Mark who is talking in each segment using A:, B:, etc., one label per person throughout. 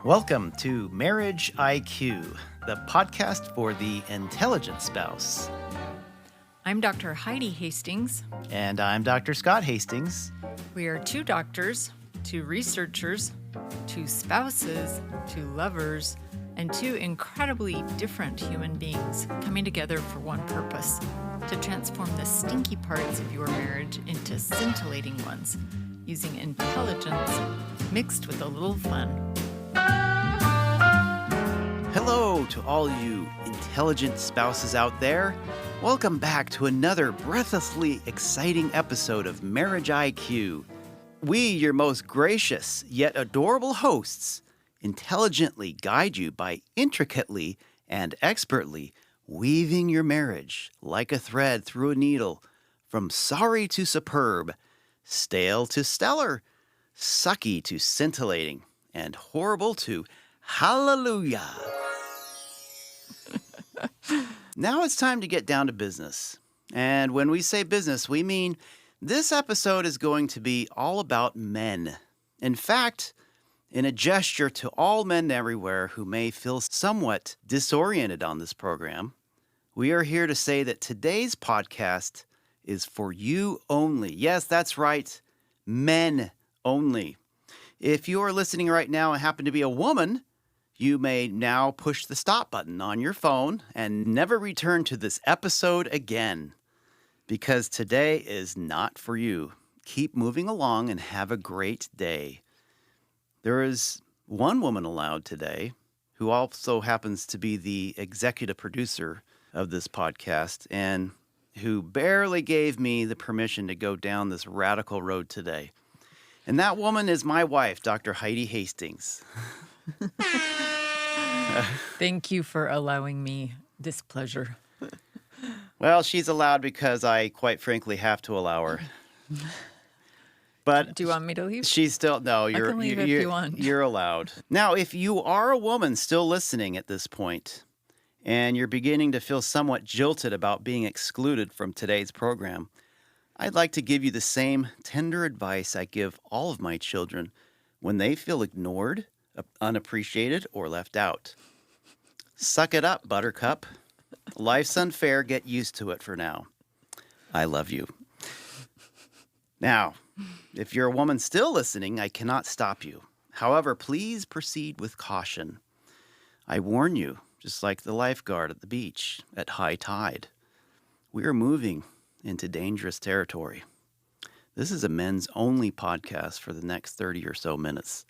A: Welcome to Marriage IQ, the podcast for the intelligent spouse.
B: I'm Dr. Heidi Hastings.
A: And I'm Dr. Scott Hastings.
B: We are two doctors, two researchers, two spouses, two lovers, and two incredibly different human beings coming together for one purpose: to transform the stinky parts of your marriage into scintillating ones, using intelligence mixed with a little fun.
A: Hello to all you intelligent spouses out there. Welcome back to another breathlessly exciting episode of Marriage IQ. We, your most gracious yet adorable hosts, intelligently guide you by intricately and expertly weaving your marriage like a thread through a needle, from sorry to superb, stale to stellar, sucky to scintillating, and horrible to hallelujah. Now it's time to get down to business. And when we say business, we mean this episode is going to be all about men. In fact, in a gesture to all men everywhere who may feel somewhat disoriented on this program, we are here to say that today's podcast is for you only. Yes, that's right, men only. If you are listening right now and happen to be a woman, you may now push the stop button on your phone and never return to this episode again, because today is not for you. Keep moving along and have a great day. There is one woman allowed today who also happens to be the executive producer of this podcast and who barely gave me the permission to go down this radical road today. And that woman is my wife, Dr. Heidi Hastings.
B: Thank you for allowing me this pleasure.
A: Well, she's allowed because I, quite frankly, have to allow her. But
B: do you want me to leave?
A: She's still, no,
B: I can leave if you want.
A: You're allowed. Now, if you are a woman still listening at this point, and you're beginning to feel somewhat jilted about being excluded from today's program, I'd like to give you the same tender advice I give all of my children when they feel ignored, unappreciated, or left out. Suck it up, buttercup. Life's unfair. Get used to it for now. I love you. Now, if you're a woman still listening, I cannot stop you. However, please proceed with caution. I warn you, just like the lifeguard at the beach at high tide, we are moving into dangerous territory. This is a men's only podcast for the next 30 or so minutes.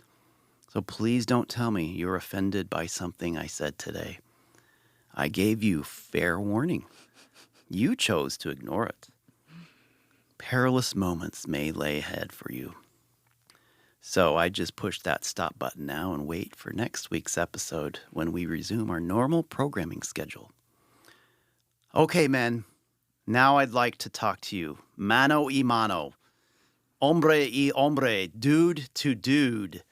A: So please don't tell me you're offended by something I said today. I gave you fair warning. You chose to ignore it. Perilous moments may lay ahead for you. So I just push that stop button now and wait for next week's episode when we resume our normal programming schedule. Okay, men. Now I'd like to talk to you. Mano y mano. Hombre y hombre. Dude to dude.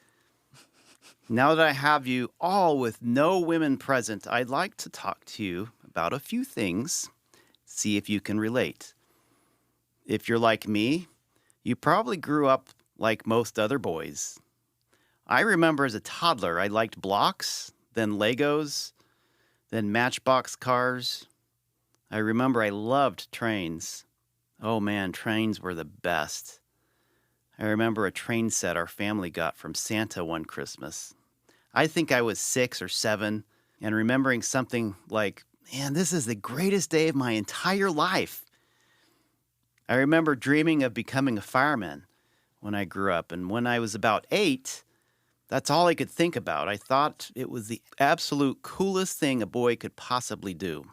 A: Now that I have you all with no women present, I'd like to talk to you about a few things, see if you can relate. If you're like me, you probably grew up like most other boys. I remember as a toddler, I liked blocks, then Legos, then Matchbox cars. I remember I loved trains. Oh man, trains were the best. I remember a train set our family got from Santa one Christmas. I think I was 6 or 7 and remembering something like, man, this is the greatest day of my entire life. I remember dreaming of becoming a fireman when I grew up. And when I was about 8, that's all I could think about. I thought it was the absolute coolest thing a boy could possibly do.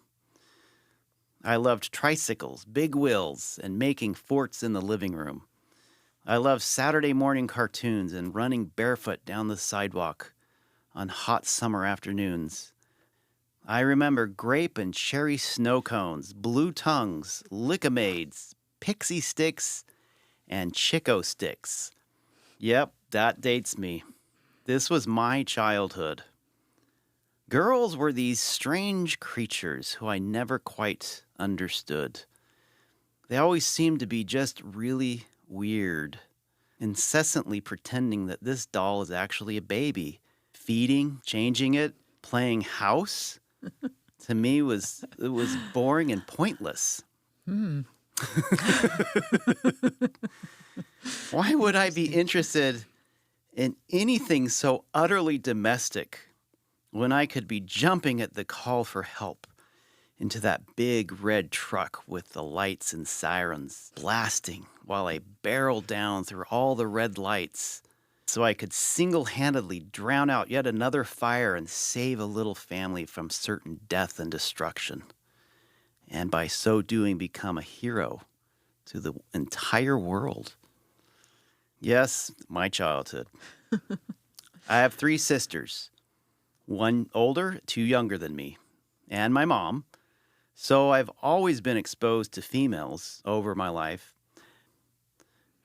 A: I loved tricycles, big wheels, and making forts in the living room. I loved Saturday morning cartoons and running barefoot down the sidewalk on hot summer afternoons. I remember grape and cherry snow cones, blue tongues, Lick-O-Mades, pixie sticks, and Chico sticks. Yep, that dates me. This was my childhood. Girls were these strange creatures who I never quite understood. They always seemed to be just really weird, incessantly pretending that this doll is actually a baby, feeding, changing it, playing house, to me it was boring and pointless.
B: Hmm.
A: Why would I be
B: Interesting.
A: interested in anything so utterly domestic when I could be jumping at the call for help into that big red truck with the lights and sirens blasting while I barreled down through all the red lights so I could single-handedly drown out yet another fire and save a little family from certain death and destruction, and by so doing become a hero to the entire world? Yes, my childhood. I have 3 sisters, one older, 2 younger than me, and my mom. So I've always been exposed to females over my life.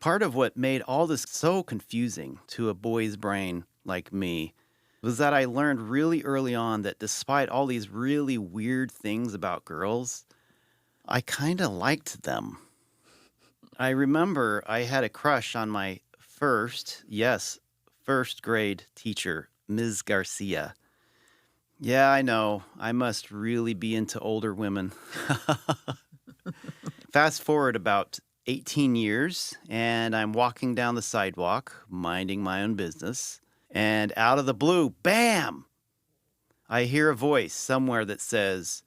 A: Part of what made all this so confusing to a boy's brain like me was that I learned really early on that despite all these really weird things about girls, I kind of liked them. I remember I had a crush on my first grade teacher, Ms. Garcia. Yeah, I know. I must really be into older women. Fast forward about 18 years, and I'm walking down the sidewalk, minding my own business, and out of the blue, bam! I hear a voice somewhere that says,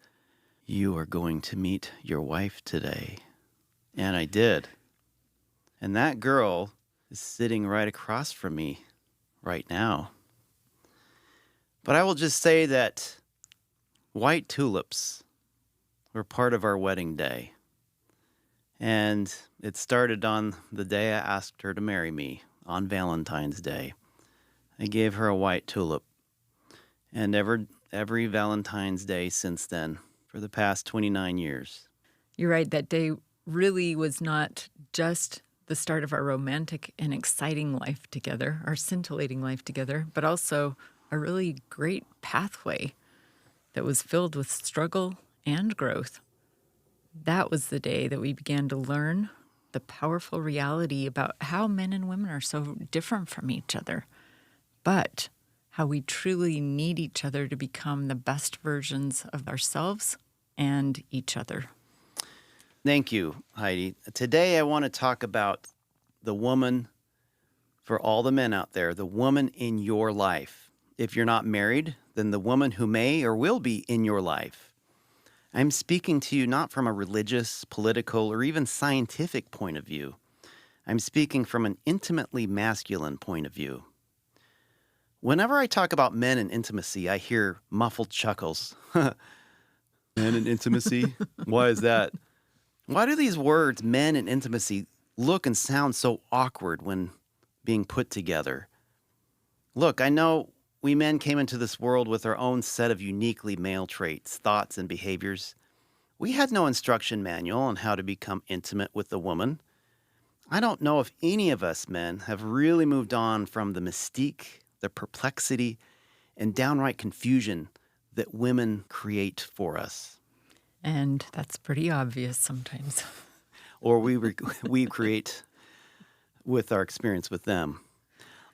A: "You are going to meet your wife today." And I did. And that girl is sitting right across from me right now. But I will just say that white tulips were part of our wedding day. And it started on the day I asked her to marry me, on Valentine's Day. I gave her a white tulip. And every Valentine's Day since then, for the past 29 years.
B: You're right. That day really was not just the start of our romantic and exciting life together, our scintillating life together, but also a really great pathway that was filled with struggle and growth. That was the day that we began to learn the powerful reality about how men and women are so different from each other, but how we truly need each other to become the best versions of ourselves and each other.
A: Thank you, Heidi. Today I want to talk about the woman, for all the men out there, the woman in your life. If you're not married, then the woman who may or will be in your life. I'm speaking to you not from a religious, political, or even scientific point of view. I'm speaking from an intimately masculine point of view. Whenever I talk about men and intimacy, I hear muffled chuckles. Men and intimacy? Why is that? Why do these words, men and intimacy, look and sound so awkward when being put together? Look, I know we men came into this world with our own set of uniquely male traits, thoughts, and behaviors. We had no instruction manual on how to become intimate with a woman. I don't know if any of us men have really moved on from the mystique, the perplexity, and downright confusion that women create for us.
B: And that's pretty obvious sometimes.
A: Or we create with our experience with them.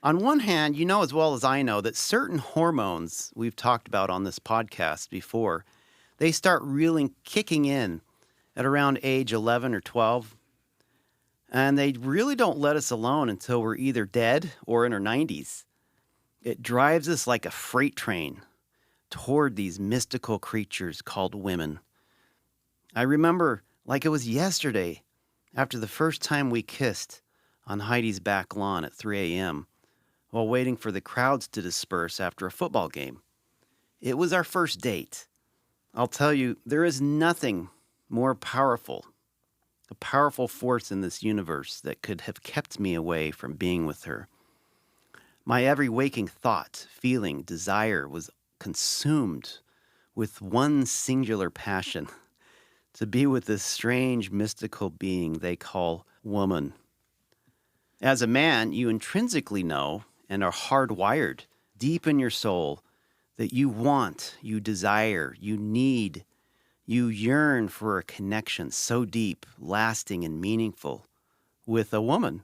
A: On one hand, you know as well as I know that certain hormones we've talked about on this podcast before, they start really kicking in at around age 11 or 12. And they really don't let us alone until we're either dead or in our 90s. It drives us like a freight train toward these mystical creatures called women. I remember like it was yesterday, after the first time we kissed on Heidi's back lawn at 3 a.m. while waiting for the crowds to disperse after a football game. It was our first date. I'll tell you, there is nothing more powerful, a powerful force in this universe that could have kept me away from being with her. My every waking thought, feeling, desire was consumed with one singular passion: to be with this strange, mystical being they call woman. As a man, you intrinsically know and are hardwired deep in your soul that you want, you desire, you need, you yearn for a connection so deep, lasting, and meaningful with a woman.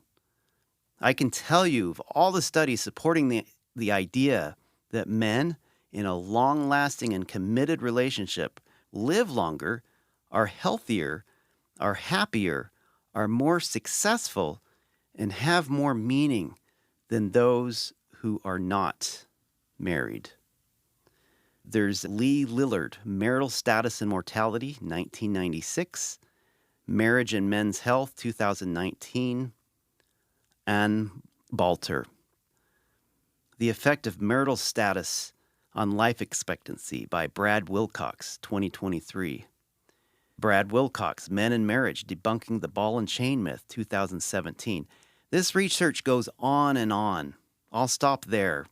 A: I can tell you of all the studies supporting the idea that men in a long-lasting and committed relationship live longer, are healthier, are happier, are more successful, and have more meaning than those who are not married. There's Lee Lillard, Marital Status and Mortality, 1996, Marriage and Men's Health, 2019, and Balter, The Effect of Marital Status on Life Expectancy by Brad Wilcox, 2023. Brad Wilcox, Men and Marriage, Debunking the Ball and Chain Myth, 2017. This research goes on and on. I'll stop there.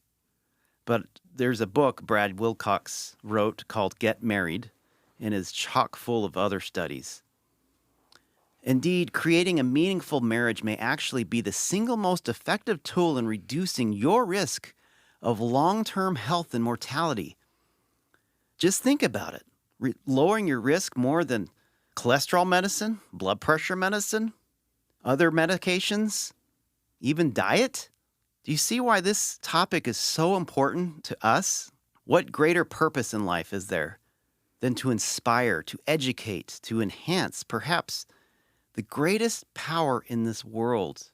A: But there's a book Brad Wilcox wrote called Get Married and is chock full of other studies. Indeed, creating a meaningful marriage may actually be the single most effective tool in reducing your risk of long-term health and mortality. Just think about it. Lowering your risk more than cholesterol medicine, blood pressure medicine, other medications, even diet? Do you see why this topic is so important to us? What greater purpose in life is there than to inspire, to educate, to enhance, perhaps the greatest power in this world,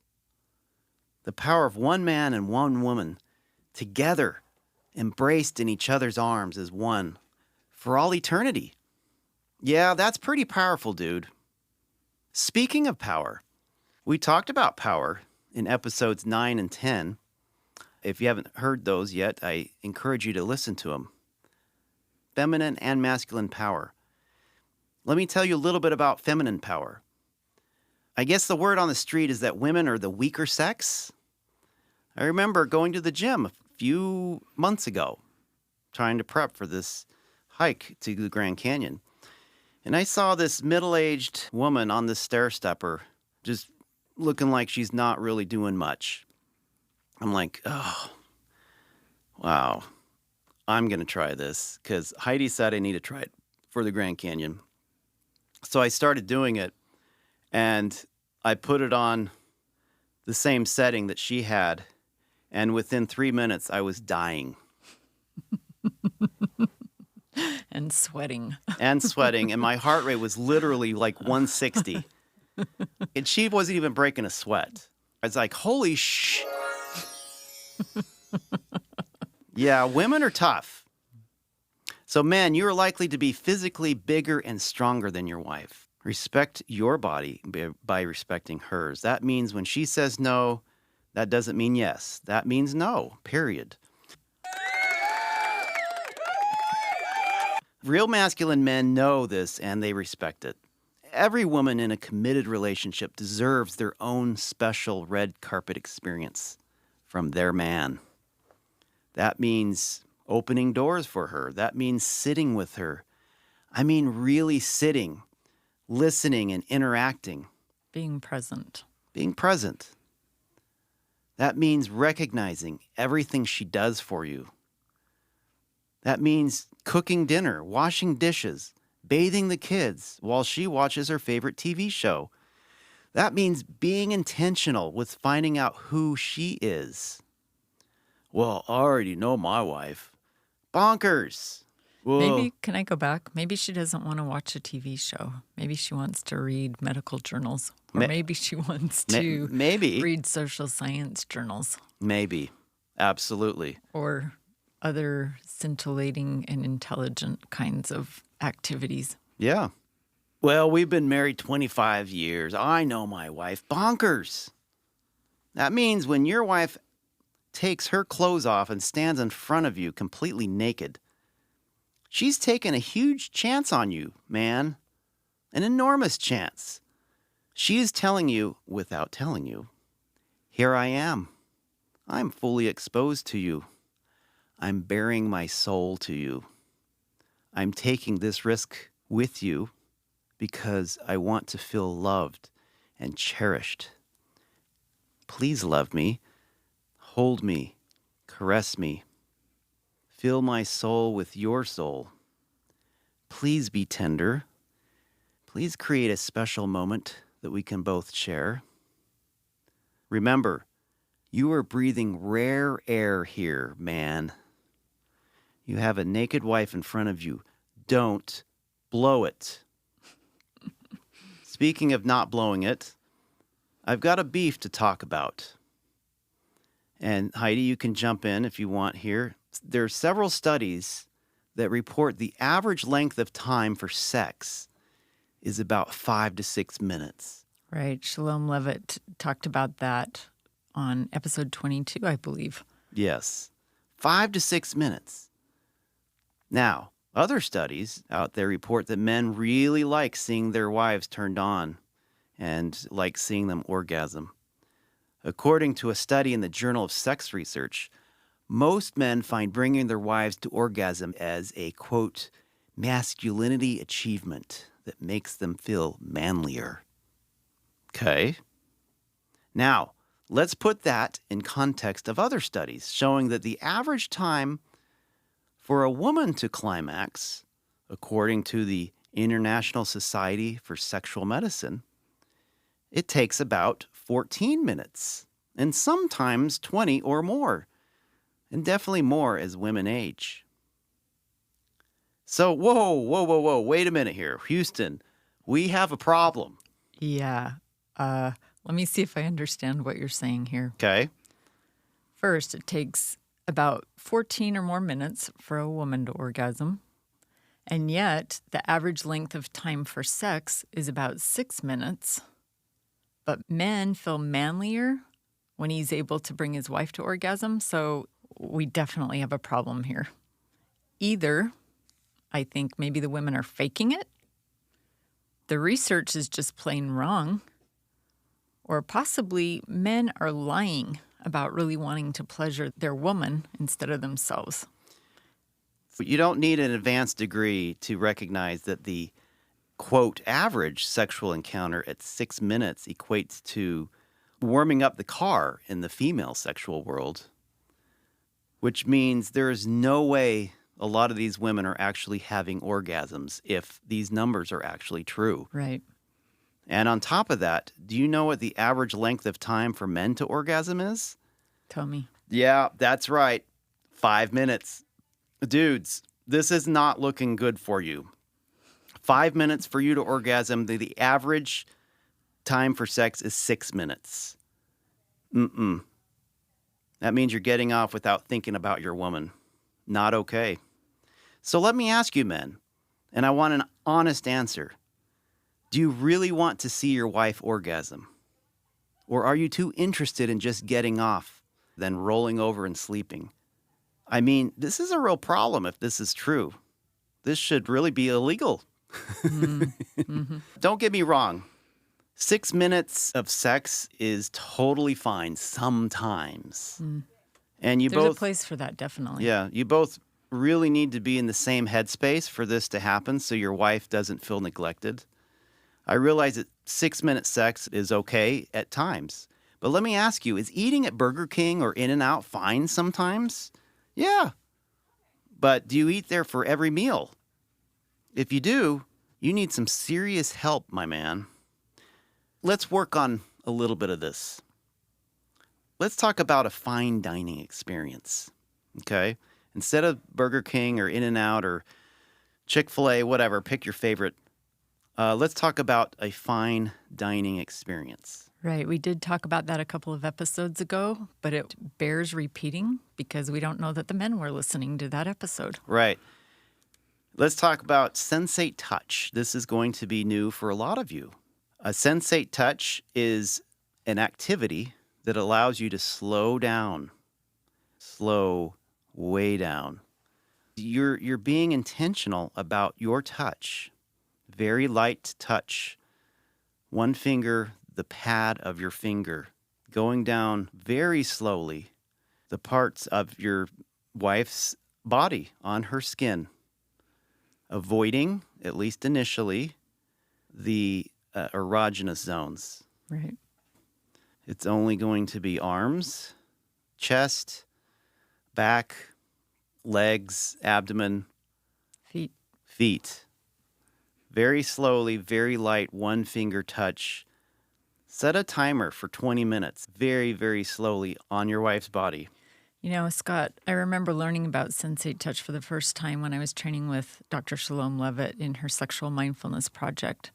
A: the power of one man and one woman together, embraced in each other's arms as one for all eternity. Yeah, that's pretty powerful, dude. Speaking of power, we talked about power in episodes 9 and 10. If you haven't heard those yet, I encourage you to listen to them. Feminine and masculine power. Let me tell you a little bit about feminine power. I guess the word on the street is that women are the weaker sex. I remember going to the gym a few months ago, trying to prep for this hike to the Grand Canyon. And I saw this middle-aged woman on the stair stepper, just looking like she's not really doing much. I'm like, oh, wow, I'm going to try this because Heidi said I need to try it for the Grand Canyon. So I started doing it, and I put it on the same setting that she had, and within 3 minutes, I was dying.
B: And sweating.
A: And sweating, and my heart rate was literally like 160. And she wasn't even breaking a sweat. I was like, holy sh... Yeah, women are tough. So, men, you are likely to be physically bigger and stronger than your wife. Respect your body by respecting hers. That means when she says no, that doesn't mean yes. That means no, period. Real masculine men know this and they respect it. Every woman in a committed relationship deserves their own special red carpet experience from their man. That means opening doors for her. That means sitting with her. I mean, really sitting, listening and interacting.
B: Being present.
A: Being present. That means recognizing everything she does for you. That means cooking dinner, washing dishes, bathing the kids while she watches her favorite TV show. That means being intentional with finding out who she is. Well, I already know my wife. Bonkers. Whoa.
B: Maybe, can I go back? Maybe she doesn't want to watch a TV show. Maybe she wants to read medical journals. Or maybe she wants to read social science journals.
A: Maybe. Absolutely.
B: Or other scintillating and intelligent kinds of activities.
A: Yeah. Well, we've been married 25 years. I know my wife. Bonkers. That means when your wife takes her clothes off and stands in front of you completely naked, she's taken a huge chance on you, man. An enormous chance. She is telling you, without telling you, here I am. I'm fully exposed to you. I'm bearing my soul to you. I'm taking this risk with you because I want to feel loved and cherished. Please love me, hold me, caress me. Fill my soul with your soul. Please be tender. Please create a special moment that we can both share. Remember, you are breathing rare air here, man. You have a naked wife in front of you. Don't blow it. Speaking of not blowing it, I've got a beef to talk about. And Heidi, you can jump in if you want here. There are several studies that report the average length of time for sex is about 5 to 6 minutes.
B: Right. Shalom Levitt talked about that on episode 22, I believe.
A: Yes, 5 to 6 minutes. Now, other studies out there report that men really like seeing their wives turned on and like seeing them orgasm. According to a study in the Journal of Sex Research, most men find bringing their wives to orgasm as a, quote, masculinity achievement that makes them feel manlier. Okay. Now, let's put that in context of other studies showing that the average time for a woman to climax, according to the International Society for Sexual Medicine, it takes about 14 minutes, and sometimes 20 or more, and definitely more as women age. So, whoa, wait a minute here. Houston, we have a problem.
B: Yeah. Let me see if I understand what you're saying here.
A: Okay.
B: First, it takes about 14 or more minutes for a woman to orgasm. And yet, the average length of time for sex is about 6 minutes. But men feel manlier when he's able to bring his wife to orgasm. So we definitely have a problem here. Either, I think maybe the women are faking it, the research is just plain wrong, or possibly men are lying about really wanting to pleasure their woman instead of themselves.
A: You don't need an advanced degree to recognize that the, quote, average sexual encounter at 6 minutes equates to warming up the car in the female sexual world, which means there is no way a lot of these women are actually having orgasms if these numbers are actually true.
B: Right.
A: And on top of that, do you know what the average length of time for men to orgasm is?
B: Tell me.
A: Yeah, that's right. 5 minutes. Dudes, this is not looking good for you. 5 minutes for you to orgasm. The average time for sex is 6 minutes. That means you're getting off without thinking about your woman. Not okay. So let me ask you, men, and I want an honest answer. Do you really want to see your wife orgasm? Or are you too interested in just getting off, then rolling over and sleeping? I mean, this is a real problem if this is true. This should really be illegal. Don't get me wrong. 6 minutes of sex is totally fine sometimes. And you
B: There's
A: both,
B: a place for that, definitely.
A: yeah, you both really need to be in the same headspace for this to happen so your wife doesn't feel neglected. I realize that 6-minute sex is okay at times. But let me ask you, is eating at Burger King or In-N-Out fine sometimes? Yeah. But do you eat there for every meal? If you do, you need some serious help, my man. Let's work on a little bit of this. Let's talk about a fine dining experience, okay? Instead of Burger King or In-N-Out or Chick-fil-A, whatever, pick your favorite. Let's talk about a fine dining experience.
B: Right. We did talk about that a couple of episodes ago, but it bears repeating because we don't know that the men were listening to that episode.
A: Right. Let's talk about sensate touch. This is going to be new for a lot of you. A sensate touch is an activity that allows you to slow down, slow way down. You're being intentional about your touch. Very light touch. One finger, the pad of your finger, going down very slowly the parts of your wife's body on her skin, avoiding, at least initially, the erogenous zones.
B: Right.
A: It's only going to be arms, chest, back, legs, abdomen, feet. Very slowly, very light, one finger touch. Set a timer for 20 minutes, very, very slowly on your wife's body.
B: Scott, I remember learning about sensate touch for the first time when I was training with Dr. Shalom Levitt in her sexual mindfulness project.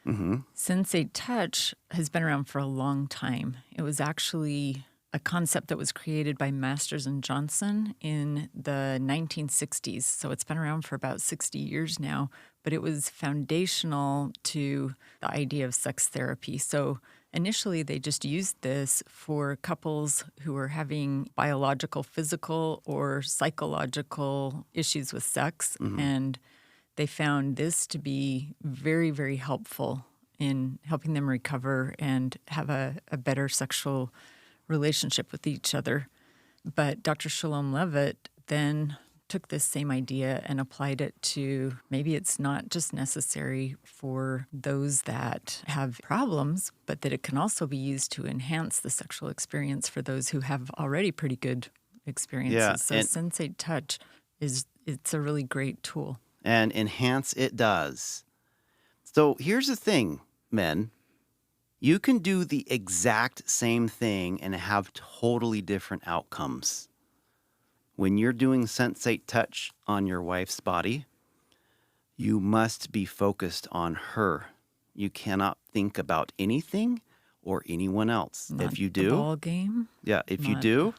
A: Mm-hmm.
B: Sensate touch has been around for a long time. It was actually a concept that was created by Masters and Johnson in the 1960s. So it's been around for about 60 years now, but it was foundational to the idea of sex therapy. So initially, they just used this for couples who were having biological, physical, or psychological issues with sex.
A: Mm-hmm.
B: And they found this to be very, very helpful in helping them recover and have a better sexual relationship with each other. But Dr. Shalom Levitt then took this same idea and applied it to maybe it's not just necessary for those that have problems, but that it can also be used to enhance the sexual experience for those who have already pretty good experiences.
A: Yeah,
B: So
A: and
B: sensate touch it's a really great tool.
A: enhance it does. So here's the thing, men. You can do the exact same thing and have totally different outcomes. When you're doing sensate touch on your wife's body, you must be focused on her. You cannot think about anything or anyone else.
B: Not
A: If you
B: the
A: do,
B: ball game.
A: if you
B: Not
A: do,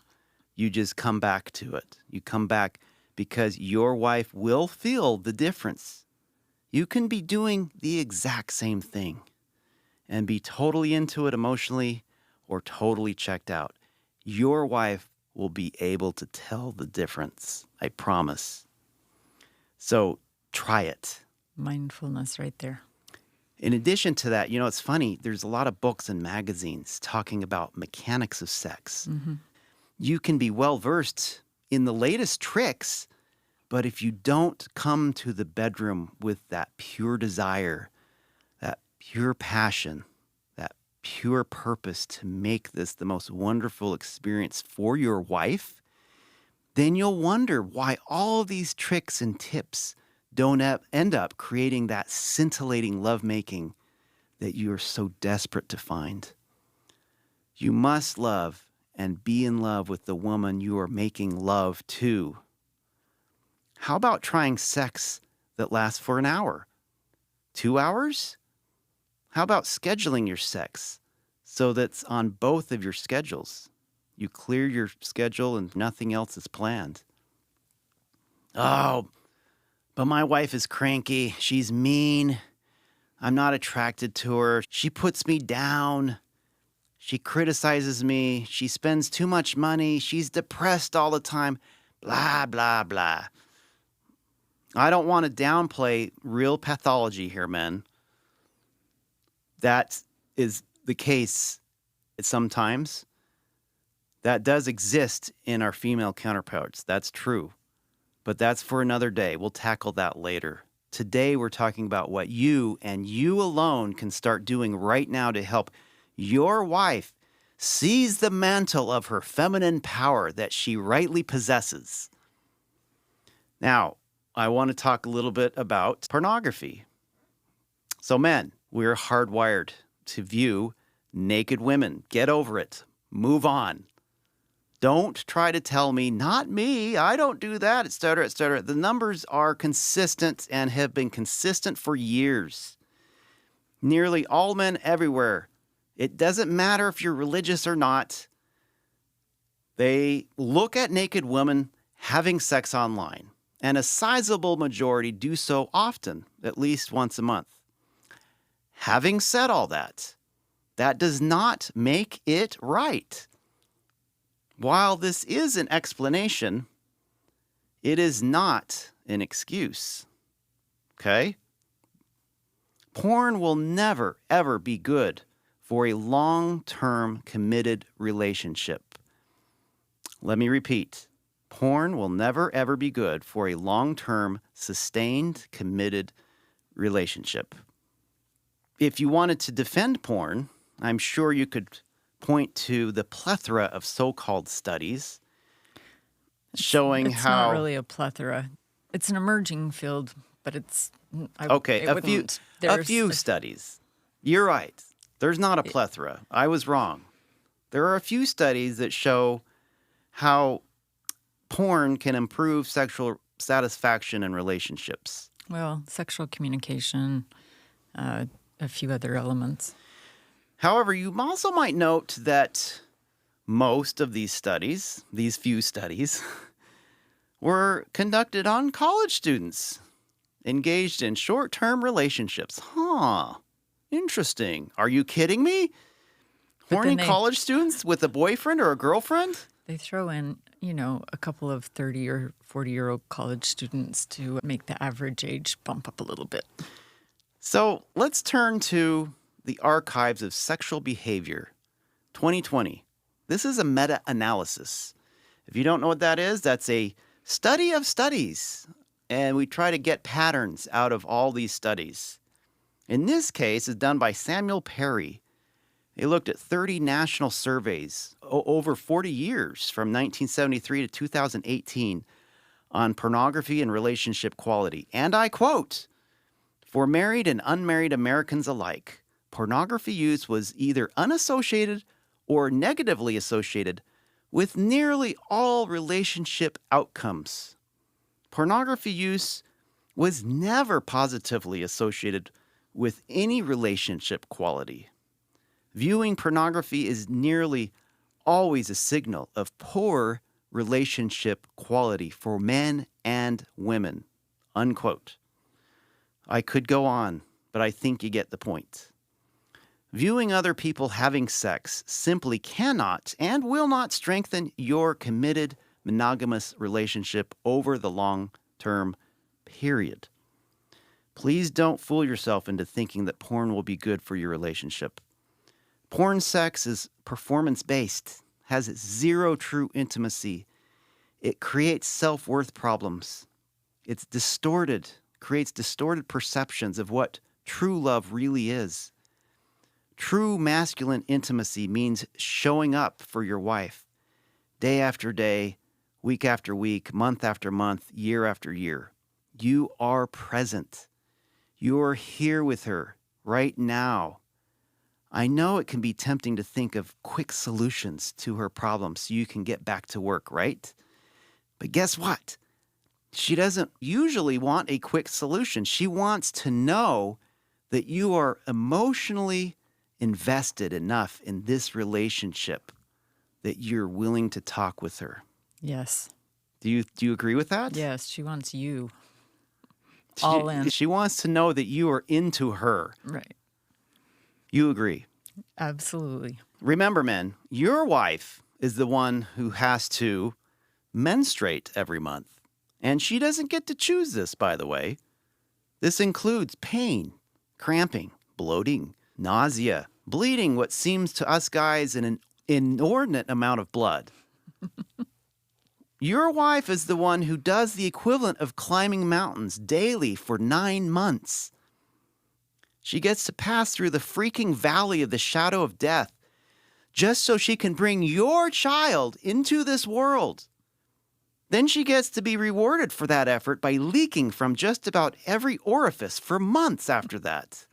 A: you just come back to it. You come back because your wife will feel the difference. You can be doing the exact same thing and be totally into it emotionally or totally checked out. Your wife will be able to tell the difference. I promise. So try it.
B: mindfulness right there.
A: In addition to that, it's funny, there's a lot of books and magazines talking about mechanics of sex.
B: Mm-hmm.
A: You can be well versed in the latest tricks, but if you don't come to the bedroom with that pure desire, that pure passion, that pure purpose to make this the most wonderful experience for your wife, then you'll wonder why all of these tricks and tips don't end up creating that scintillating lovemaking that you are so desperate to find. You must love and be in love with the woman you are making love to. How about trying sex that lasts for an hour? 2 hours? How about scheduling your sex so that's on both of your schedules? You clear your schedule and nothing else is planned. Oh, but my wife is cranky. She's mean. I'm not attracted to her. She puts me down. She criticizes me. She spends too much money. She's depressed all the time. Blah, blah, blah. I don't want to downplay real pathology here, men. That is the case sometimes. That does exist in our female counterparts. That's true. But that's for another day. We'll tackle that later. Today, we're talking about what you and you alone can start doing right now to help your wife seize the mantle of her feminine power that she rightly possesses. Now, I want to talk a little bit about pornography. So, men, we're hardwired to view naked women. Get over it. Move on. Don't try to tell me, not me, I don't do that, etc., etc. The numbers are consistent and have been consistent for years. Nearly all men everywhere, it doesn't matter if you're religious or not, they look at naked women having sex online. And a sizable majority do so often, at least once a month. Having said all that, that does not make it right. While this is an explanation, it is not an excuse. Okay? Porn will never, ever be good for a long-term committed relationship. Let me repeat. Porn will never, ever be good for a long-term, sustained, committed relationship. If you wanted to defend porn, I'm sure you could point to the plethora of so-called studies showing
B: It's not really a plethora. It's an emerging field, but it's
A: a few studies. You're right. There's not a plethora. I was wrong. There are a few studies that show how porn can improve sexual satisfaction in relationships.
B: Well, sexual communication, a few other elements.
A: However, you also might note that most of these studies, these few studies, were conducted on college students engaged in short-term relationships. Interesting. Are you kidding me?
B: But
A: Horny
B: then they-
A: college students with a boyfriend or a girlfriend?
B: They throw in, a couple of 30 or 40-year-old college students to make the average age bump up a little bit.
A: So let's turn to the Archives of Sexual Behavior, 2020. This is a meta-analysis. If you don't know what that is, that's a study of studies. And we try to get patterns out of all these studies. In this case, it's done by Samuel Perry. They looked at 30 national surveys over 40 years from 1973 to 2018 on pornography and relationship quality. And I quote, "For married and unmarried Americans alike, pornography use was either unassociated or negatively associated with nearly all relationship outcomes. Pornography use was never positively associated with any relationship quality. Viewing pornography is nearly always a signal of poor relationship quality for men and women." Unquote. I could go on, but I think you get the point. Viewing other people having sex simply cannot and will not strengthen your committed monogamous relationship over the long-term period. Please don't fool yourself into thinking that porn will be good for your relationship. Porn sex is performance-based, has zero true intimacy. It creates self-worth problems. It's distorted, creates distorted perceptions of what true love really is. True masculine intimacy means showing up for your wife day after day, week after week, month after month, year after year. You are present. You're here with her right now. I know it can be tempting to think of quick solutions to her problems so you can get back to work, right? But guess what? She doesn't usually want a quick solution. She wants to know that you are emotionally invested enough in this relationship that you're willing to talk with her.
B: Yes.
A: Do you agree with that?
B: Yes, she wants you all in.
A: She wants to know that you are into her.
B: Right.
A: You agree?
B: Absolutely.
A: Remember, men, your wife is the one who has to menstruate every month. And she doesn't get to choose this, by the way. This includes pain, cramping, bloating, nausea, bleeding what seems to us guys an inordinate amount of blood. Your wife is the one who does the equivalent of climbing mountains daily for 9 months. She gets to pass through the freaking valley of the shadow of death just so she can bring your child into this world. Then she gets to be rewarded for that effort by leaking from just about every orifice for months after that.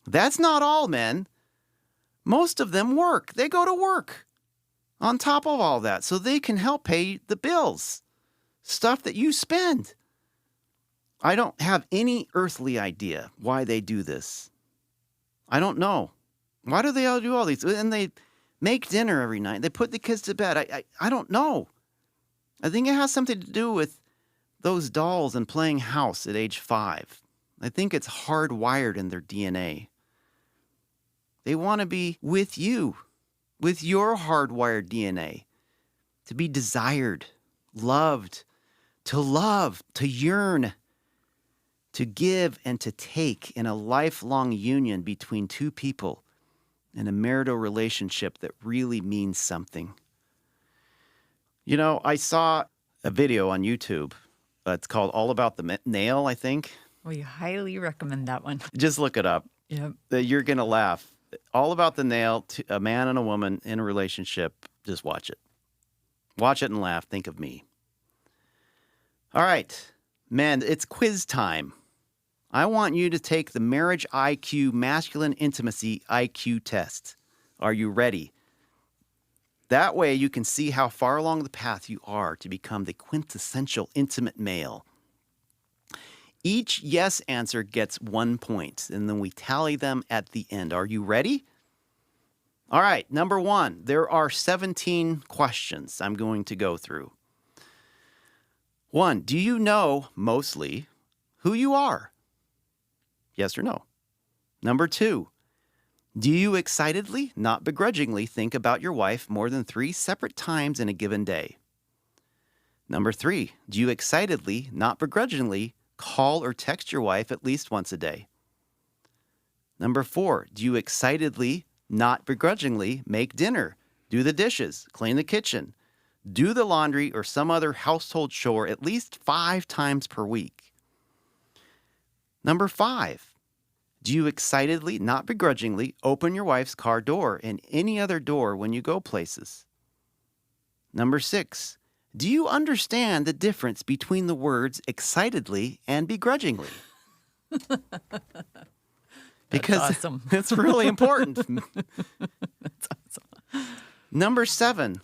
A: That's not all, men. Most of them work. They go to work on top of all that so they can help pay the bills, stuff that you spend. I don't have any earthly idea why they do this. I don't know. Why do they all do all these? And they make dinner every night. They put the kids to bed. I don't know. I think it has something to do with those dolls and playing house at age 5. I think it's hardwired in their DNA. They want to be with you, with your hardwired DNA, to be desired, loved, to yearn, to give and to take in a lifelong union between two people in a marital relationship that really means something. You know, I saw a video on YouTube. It's called All About the Nail, I think.
B: We highly recommend that one.
A: Just look it up.
B: Yep.
A: You're going to laugh. All About the Nail, a man and a woman in a relationship. Just watch it. Watch it and laugh. Think of me. All right. Man, it's quiz time. I want you to take the Marriage IQ Masculine Intimacy IQ test. Are you ready? That way you can see how far along the path you are to become the quintessential intimate male. Each yes answer gets 1 point, and then we tally them at the end. Are you ready? All right, number 1, there are 17 questions I'm going to go through. 1, do you know, mostly, who you are? Yes or no? Number 2, do you excitedly, not begrudgingly, think about your wife more than 3 separate times in a given day? Number 3, do you excitedly, not begrudgingly, call or text your wife at least once a day? Number 4, do you excitedly, not begrudgingly, make dinner, do the dishes, clean the kitchen, do the laundry or some other household chore at least 5 times per week? Number 5, do you excitedly, not begrudgingly, open your wife's car door and any other door when you go places? Number 6, do you understand the difference between the words excitedly and begrudgingly? Because
B: awesome.
A: it's really important.
B: That's awesome.
A: Number 7,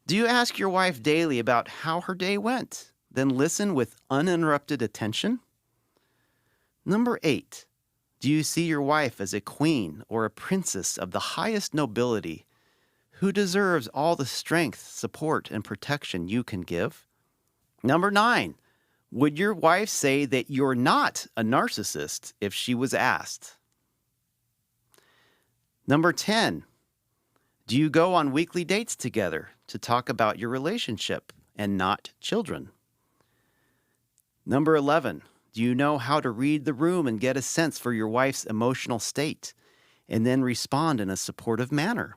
A: do you ask your wife daily about how her day went, then listen with uninterrupted attention? Number 8, do you see your wife as a queen or a princess of the highest nobility who deserves all the strength, support, and protection you can give? Number 9, would your wife say that you're not a narcissist if she was asked? Number 10, do you go on weekly dates together to talk about your relationship and not children? Number 11, do you know how to read the room and get a sense for your wife's emotional state and then respond in a supportive manner?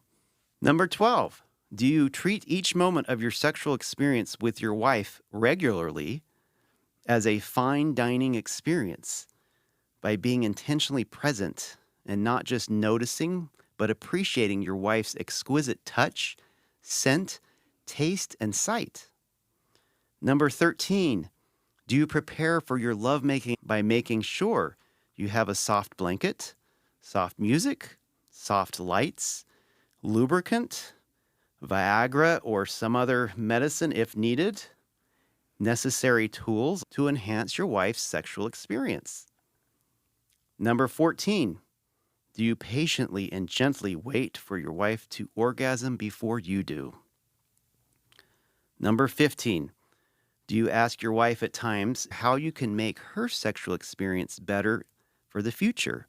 A: Number 12, do you treat each moment of your sexual experience with your wife regularly as a fine dining experience by being intentionally present and not just noticing, but appreciating your wife's exquisite touch, scent, taste, and sight? Number 13, do you prepare for your lovemaking by making sure you have a soft blanket, soft music, soft lights, lubricant, Viagra or some other medicine if needed, necessary tools to enhance your wife's sexual experience? Number 14, do you patiently and gently wait for your wife to orgasm before you do? Number 15, do you ask your wife at times how you can make her sexual experience better for the future?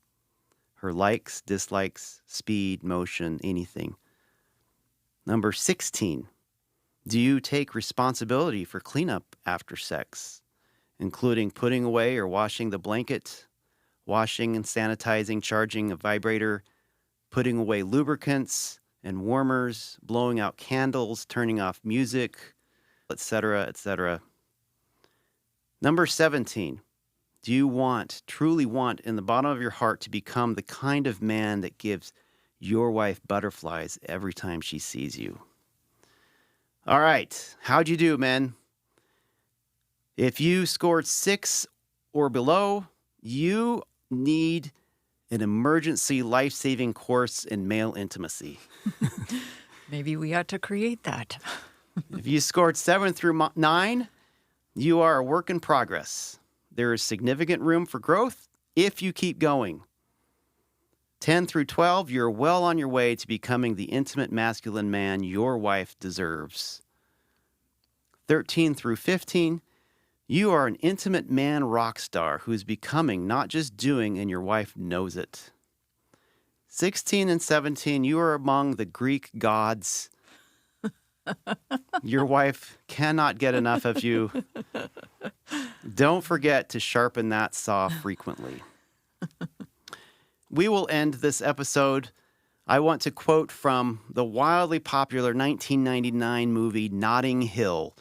A: Her likes, dislikes, speed, motion, anything. Number 16, do you take responsibility for cleanup after sex, including putting away or washing the blanket, washing and sanitizing, charging a vibrator, putting away lubricants and warmers, blowing out candles, turning off music, etc., etc.? Number 17, do you truly want in the bottom of your heart to become the kind of man that gives your wife butterflies every time she sees you? All right, how'd you do, men? If you scored 6 or below, you need an emergency life-saving course in male intimacy.
B: Maybe we ought to create that.
A: If you scored 7 through 9, you are a work in progress. There is significant room for growth if you keep going. 10 through 12, you're well on your way to becoming the intimate masculine man your wife deserves. 13 through 15, you are an intimate man rock star who is becoming, not just doing, and your wife knows it. 16 and 17, you are among the Greek gods. Your wife cannot get enough of you. Don't forget to sharpen that saw frequently. We will end this episode. I want to quote from the wildly popular 1999 movie Notting Hill,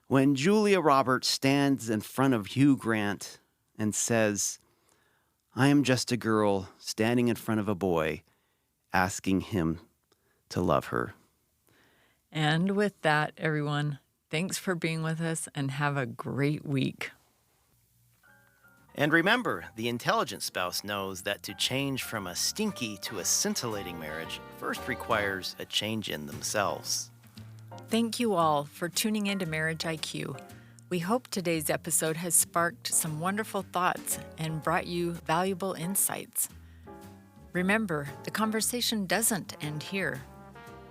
A: when Julia Roberts stands in front of Hugh Grant and says, "I am just a girl standing in front of a boy, asking him to love her."
B: And with that, everyone, thanks for being with us and have a great week.
A: And remember, the intelligent spouse knows that to change from a stinky to a scintillating marriage first requires a change in themselves.
B: Thank you all for tuning in to Marriage IQ. We hope today's episode has sparked some wonderful thoughts and brought you valuable insights. Remember, the conversation doesn't end here.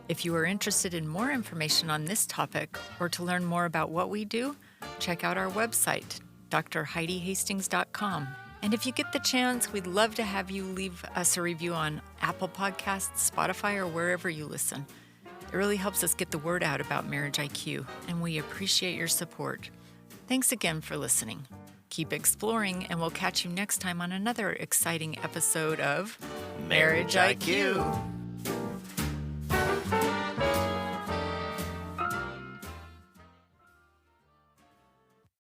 B: If you are interested in more information on this topic or to learn more about what we do, check out our website, drheidihastings.com. And if you get the chance, we'd love to have you leave us a review on Apple Podcasts, Spotify, or wherever you listen. It really helps us get the word out about Marriage IQ, and we appreciate your support. Thanks again for listening. Keep exploring, and we'll catch you next time on another exciting episode of Marriage IQ.